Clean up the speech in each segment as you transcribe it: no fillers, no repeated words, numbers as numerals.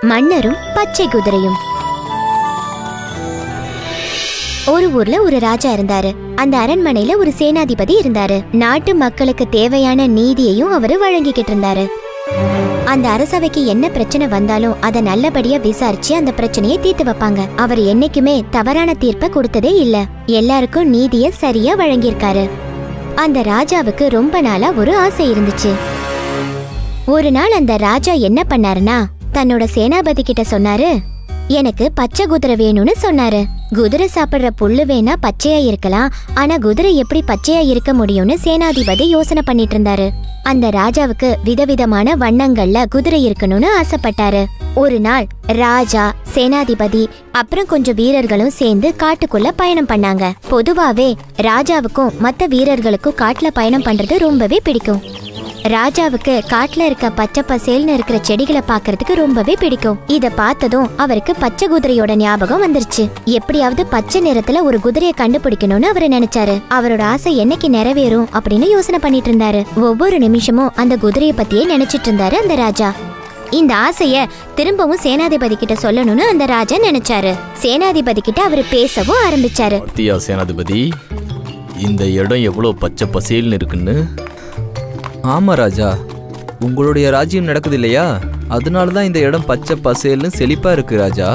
மன்னரும் பச்சை குதிரையும். ஒரு ஊர்ல ஒரு ராஜா இருந்தாரு. அந்த அரண்மனையில ஒரு சேனாதிபதி இருந்தாரு. நாட்டு மக்களுக்கு தேவையான நீதியையும் அவரு வழங்கிக்கிட்டு இருந்தாரு. அந்த அரசவைக்கு என்ன பிரச்சனை வந்தாலும் அதை நல்லபடியா விசாரிச்சு அந்த பிரச்சனையை தீர்த்து வைப்பாங்க. அவர் என்னைக்குமே தவறான தீர்ப்பை கொடுத்ததே இல்ல. எல்லாருக்கும் நீதிய சரியா வழங்கியிருக்காரு. அந்த ராஜாவுக்கு ரொம்ப நாளா ஒரு ஆசை இருந்துச்சு. ஒரு நாள் அந்த ராஜா என்ன பண்ணாருன்னா, தன்னோட சேனாபதி கிட்ட சொன்னாரு, எனக்கு பச்சை குதிரை வேணும்னு சொன்னாரு. குதிரை சாப்பிடுற புல்லு வேணா பச்சையா இருக்கலாம், ஆனா குதிரை எப்படி பச்சையா இருக்க முடியும்னு சேனாதிபதி யோசனை பண்ணிட்டு இருந்தாரு. அந்த ராஜாவுக்கு விதவிதமான வண்ணங்கள்ல குதிரை இருக்கணும்னு ஆசைப்பட்டாரு. ஒரு நாள் ராஜா, சேனாதிபதி அப்புறம் கொஞ்சம் வீரர்களும் சேர்ந்து காட்டுக்குள்ள பயணம் பண்ணாங்க. பொதுவாவே ராஜாவுக்கும் மத்த வீரர்களுக்கும் காட்டுல பயணம் பண்றது ரொம்பவே பிடிக்கும். ராஜாவுக்கு காட்டுல இருக்க பச்சை பசேல்னு இருக்கிற செடிகளை பாக்குறதுக்கு ரொம்பவே பிடிக்கும். இத பார்த்ததும் அவருக்கு பச்சை குதிரையோட ஞாபகம் வந்துருச்சு. எப்படியாவது பச்சை நிறத்துல ஒரு குதிரையை கண்டுபிடிக்கணும்னு அவரு நினைச்சாரு. அவரோட ஆசை என்னைக்கு நிறைவேறும் அப்படின்னு யோசனை பண்ணிட்டு இருந்தாரு. ஒவ்வொரு நிமிஷமும் அந்த குதிரையை பத்தியே நினைச்சிட்டு இருந்தாரு அந்த ராஜா. இந்த ஆசைய திரும்பவும் சேனாதிபதி கிட்ட சொல்லணும்னு அந்த ராஜா நினைச்சாரு. சேனாதிபதி கிட்ட அவரு பேசவும் ஆரம்பிச்சாரு. சேனாதிபதி, இந்த இடம் எவ்வளவு பச்சை பசேல்னு இருக்குன்னு. ஆமா ராஜா, உங்களுடைய ராஜ்யம் நடக்குது இல்லையா, அதனாலதான் இந்த இடம் பச்சை பசேல்னு செழிப்பா இருக்கு ராஜா.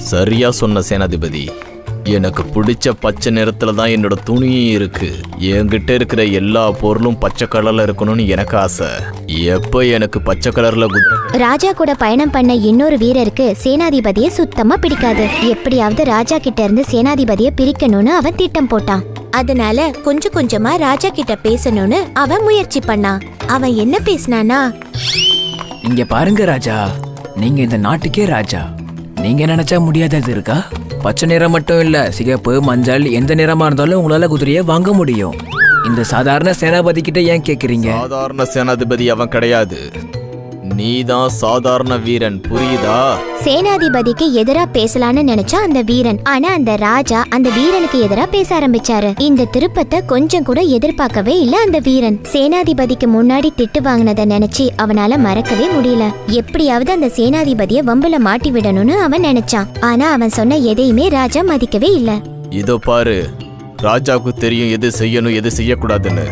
சரியா சொன்ன சேனாதிபதி. எனக்கு பிடிச்ச பச்சை நிறத்துல தான் என்னோட துணியும் இருக்கு. என்கிட்ட இருக்கிற எல்லா பொருளும் பச்சை கலர்ல இருக்கணும்னு எனக்கு ஆசை. எப்ப எனக்கு பச்சை கலர்ல ராஜா கூட பயணம் பண்ண இன்னொரு வீரருக்கு சேனாதிபதியை சுத்தமா பிடிக்காது. எப்படியாவது ராஜா கிட்ட இருந்து சேனாதிபதியை பிரிக்கணும்னு அவன் திட்டம் போட்டான். அதனால கொஞ்சம் கொஞ்சமா ராஜா கிட்ட பேசணும்னு அவன் முயற்சி பண்ணான். அவன் என்ன பேசினானா, இங்க பாருங்க ராஜா, நீங்க இந்த நாட்டுக்கே ராஜா. நீங்க நினைச்சா முடியாதது இருக்கா? பச்சை நிறம் மட்டும் இல்ல, சிகப்பு, மஞ்சள், எந்த நிறமா இருந்தாலும் உங்களால குதிரையை வாங்க முடியும். இந்த சாதாரண சேனாபதி கிட்ட ஏன் கேக்குறீங்க? சாதாரண சேனாதிபதி அவன் கிடையாது, நீதான் சாதாரண வீரன், புரியுதா? சேனாதிபதிக்கு எதிரா பேசலான்னு நினைச்சா அந்த வீரன். ஆனா அந்த ராஜா அந்த வீரனுக்கு எதிரா பேச ஆரம்பிச்சாரு. இந்த திருப்பத்தை கொஞ்சம் கூட எதிர்பார்க்கவே இல்ல அந்த வீரன். சேனாதிபதிக்கு முன்னாடி திட்டு வாங்கினதை நினைச்சு அவனால மறக்கவே முடியல. எப்படியாவது அந்த சேனாதிபதிய வம்புல மாட்டி விடணும்னு அவன் நினைச்சான். ஆனா அவன் சொன்ன எதையுமே ராஜா மதிக்கவே இல்ல. இதோ பாரு, ராஜாவுக்கு தெரியும் எது செய்யணும் எது செய்யக்கூடாதுன்னு.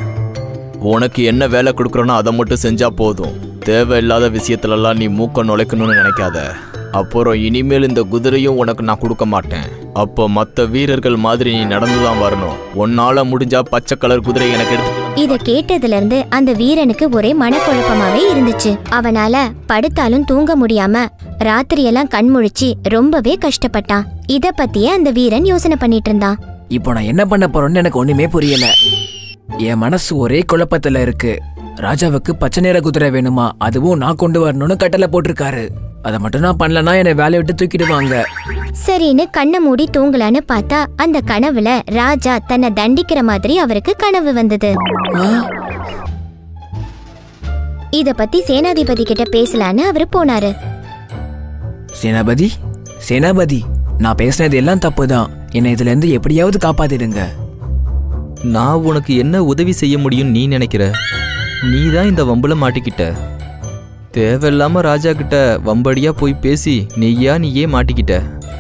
உனக்கு என்ன வேலை கொடுக்குறோன்னா அதை மட்டும் செஞ்சா போதும். தேவையில்லாத விஷயத்துலலாம் நீ மூக்க நுழைக்கணும்னு நினைக்காத. அப்புறம் இனிமேல் இந்த குதிரையும் உனக்கு நான் கொடுக்க மாட்டேன். அப்போ மற்ற வீரர்கள் மாதிரி நீ நடந்துதான் வரணும். உன்னால முடிஞ்சா பச்சை கலர் குதிரை எனக்கு எடுத்து. இத கேட்டதுல இருந்து அந்த வீரனுக்கு ஒரே மனக்குழப்பமாவே இருந்துச்சு. அவனால படுத்தாலும் தூங்க முடியாம ராத்திரியெல்லாம் கண்முழிச்சு ரொம்பவே கஷ்டப்பட்டான். இத பத்தியே அந்த வீரன் யோசனை பண்ணிட்டு இருந்தான். இப்போ நான் என்ன பண்ண போறேன்னு எனக்கு ஒண்ணுமே புரியல. என் மனசு ஒரே குழப்பத்துல இருக்கு. ராஜாவுக்கு பச்சை நிற குதிரை வேணுமா, அதுவும் நான் கொண்டு வரணும்னு கட்டளை போட்டிருக்காரு. அதை மட்டும் நான் பண்ணலன்னா என்னை வேலையை விட்டு தூக்கிடுவாங்க. சரின்னு கண்ணை மூடி தூங்கலான்னு பார்த்தா அந்த கனவுல ராஜா தன்னை தண்டிக்கிற மாதிரி அவருக்கு கனவு வந்தது. இத பத்தி சேனாதிபதி கிட்ட பேசலான்னு அவரு போனாரு. சேனாபதி, சேனாபதி, நான் பேசினது எல்லாம் தப்புதான். என்னை இதுல இருந்து எப்படியாவது காப்பாத்திடுங்க. நான் உனக்கு என்ன உதவி செய்ய முடியும் நீ நினைக்கிற? நீ தான் இந்த வம்புல மாட்டிக்கிட்ட. தேவையில்லாம ராஜா கிட்ட வம்படியா போய் பேசி நீயே மாட்டிக்கிட்ட.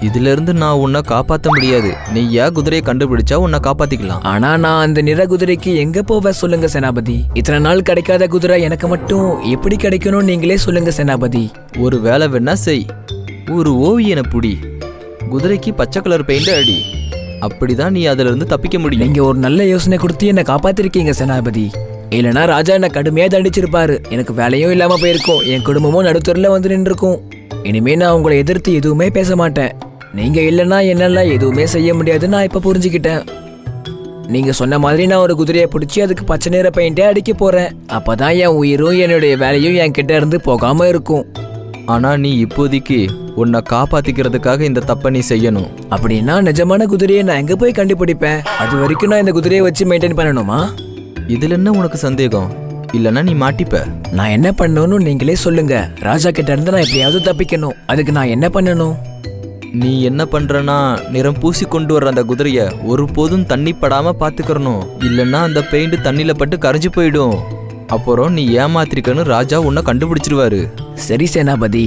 இதுல இருந்து நான் உன்னை காப்பாற்ற முடியாது. நீயா குதிரையை கண்டுபிடிச்சா உன்னை காப்பாத்திக்கலாம். ஆனா நான் அந்த நிற குதிரைக்கு எங்க போவ சொல்லுங்க சேனாபதி. இத்தனை நாள் கிடைக்காத குதிரை எனக்கு மட்டும் எப்படி கிடைக்கணும் நீங்களே சொல்லுங்க சேனாபதி. ஒரு வேலை வேணா செய். ஒரு ஓவியனை புடி, குதிரைக்கு பச்சை கலர் பெயிண்ட் அடி. அப்படிதான் நீ அதுல இருந்து தப்பிக்க முடியும். நீங்க ஒரு நல்ல யோசனை கொடுத்து என்ன காப்பாத்திருக்கீங்க சேனாபதி. இல்லைன்னா ராஜா என்ன கடுமையா தண்டிச்சிருப்பாரு. எனக்கு வேலையும் இல்லாம போயிருக்கும், என் குடும்பமும் நடுத்தூர்ல வந்து நின்றுருக்கும். இனிமே நான் உங்களை எதிர்த்து எதுவுமே பேச மாட்டேன். நீங்க இல்லைன்னா என்னால எதுவுமே செய்ய முடியாதுன்னு நான் இப்ப புரிஞ்சுக்கிட்டேன். நீங்க சொன்ன மாதிரி நான் ஒரு குதிரையை பிடிச்சி அதுக்கு பச்சை நிற பெயிண்டே அடிக்க போறேன். அப்பதான் என் உயிரும் என்னுடைய வேலையும் என் கிட்ட இருந்து போகாம இருக்கும். ஆனா நீ இப்போதைக்கு உன்னை காப்பாத்திக்கிறதுக்காக இந்த தப்பை நீ செய்யணும். அப்படின்னா நிஜமான குதிரையை நான் எங்க போய் கண்டுபிடிப்பேன்? அது வரைக்கும் நான் இந்த குதிரையை வச்சு மெயின்டைன் பண்ணணுமா? இதுல என்ன உனக்கு சந்தேகம்? இல்லைன்னா நீ மாட்டிப்ப. நான் என்ன பண்ணணும்னு நீங்களே சொல்லுங்க. ராஜா கிட்ட இருந்து நான் எப்படியாவது தப்பிக்கணும். அதுக்கு நான் என்ன பண்ணணும்? நீ என்ன பண்றனா, நிறம் பூசி கொண்டு வர்ற அந்த குதிரைய ஒருபோதும் தண்ணி படாம பாத்துக்கறணும். இல்லைன்னா அந்த பெயிண்ட் தண்ணியில பட்டு கரைஞ்சு போயிடும். அப்புறம் நீ ஏமாத்திருக்கன்னு ராஜா உன்னை கண்டுபிடிச்சிருவாரு. சரி சேனாபதி,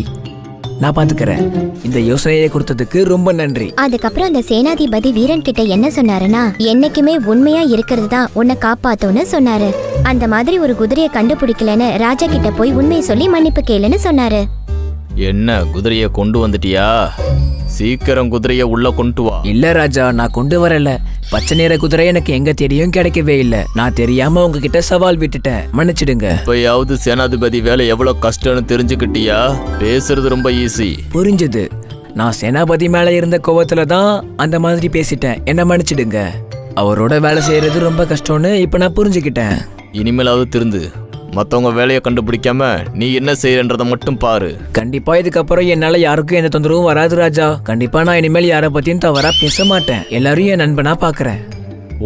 நான் பாத்துக்கிறேன். இந்த யோசனையை கொடுத்ததுக்கு ரொம்ப நன்றி. அதுக்கப்புறம் அந்த சேனாதிபதி வீரன் கிட்ட என்ன சொன்னாருன்னா, என்னைக்குமே உண்மையா இருக்கிறது தான் உன்னை காப்பாத்தும்னு சொன்னாரு. அந்த மாதிரி ஒரு குதிரையை கண்டுபிடிக்கலன்னு ராஜா கிட்ட போய் உண்மையை சொல்லி மன்னிப்பு கேளுன்னு சொன்னாரு. என்ன குதிரையை கொண்டு வந்துட்டியா? சீக்கிரம் குதிரையை உள்ள கொண்டு வா. இல்ல ராஜா, நான் கொண்டு வரல. பச்சை நிற குதிரை எனக்கு எங்க தேடியும் கிடைக்கவே இல்ல. நான் தெரியாம உங்ககிட்ட சவால் விட்டுட்டேன், மன்னிச்சிடுங்க. இப்பயாவது சேனாதிபதி வேலை எவ்வளவு கஷ்டம்னு தெரிஞ்சுக்கிட்டியா? பேசுறது ரொம்ப ஈஸி. புரிஞ்சது. நான் சேனாபதி மேல இருந்த கோவத்துல தான் அந்த மாதிரி பேசிட்டேன், என்ன மன்னிச்சிடுங்க. அவரோட வேலை செய்யறது ரொம்ப கஷ்டம்னு இப்ப நான் புரிஞ்சுக்கிட்டேன். இனிமேலாவது திருந்து மத்தவங்க வேலையை கண்டுபிடிக்காம நீ என்ன செய்யறன்றத மட்டும் பாரு. கண்டிப்பா இதுக்கப்புறம் என்னால யாருக்கும் எந்த தொந்தரவும் வராது ராஜா. கண்டிப்பா நான் இனிமேல் யாரை பத்தியும் தவறா பேச மாட்டேன். எல்லாரும் என் நண்பனா பாக்குறேன்.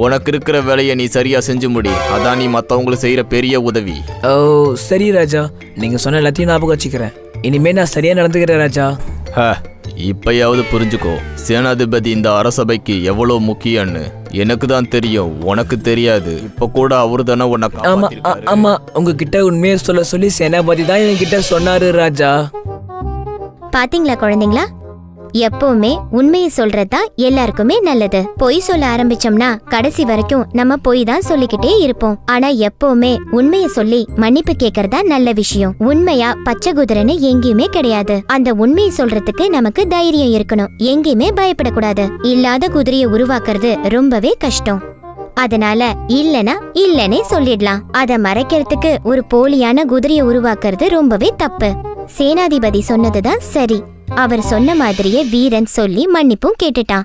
உனக்கு இருக்கிற வேலையை நீ சரியா செஞ்சு முடி. அதான் நீ மத்தவங்களுக்கு செய்யற பெரிய உதவி. ஓ சரி ராஜா, நீங்க சொன்ன எல்லாத்தையும் ஞாபகம் வச்சுக்கிறேன். இனிமே நான் சரியா நடந்துக்கிறேன் ராஜா. இப்பயாவது புரிஞ்சுக்கோ, சேனாதிபதி இந்த அரசபைக்கு எவ்வளவு முக்கியம்னு. எனக்கு தான் தெரியும், உனக்கு தெரியாது. இப்ப கூட அவரு தானே உன்னை காப்பாத்திருக்காரு. ஆமா, உங்ககிட்ட உண்மையை சொல்ல சொல்லி சேனாபதி தான் என்கிட்ட சொன்னாரு ராஜா. பாத்தீங்களா குழந்தைங்களா, எப்பவுமே உண்மையை சொல்றதுதான் எல்லாருக்குமே நல்லது. பொய் சொல்ல ஆரம்பிச்சோம்னா கடைசி வரைக்கும் நம்ம பொய் தான் சொல்லிக்கிட்டே இருப்போம். ஆனா எப்பவுமே உண்மையை சொல்லி மன்னிப்பு கேட்கறதா நல்ல விஷயம். உண்மையா பச்சை குதிரைன்னு எங்கேயுமே கிடையாது. அந்த உண்மையை சொல்றதுக்கு நமக்கு தைரியம் இருக்கணும். எங்கேயுமே பயப்படக்கூடாது. இல்லாத குதிரையை உருவாக்குறது ரொம்பவே கஷ்டம். அதனால இல்லனா இல்லனே சொல்லிடலாம். அத மறைக்கிறதுக்கு ஒரு போலியான குதிரையை உருவாக்குறது ரொம்பவே தப்பு. சேனாதிபதி சொன்னதுதான் சரி. அவர் சொன்ன மாதிரியே வீரன் சொல்லி மன்னிப்பும் கேட்டுட்டான்.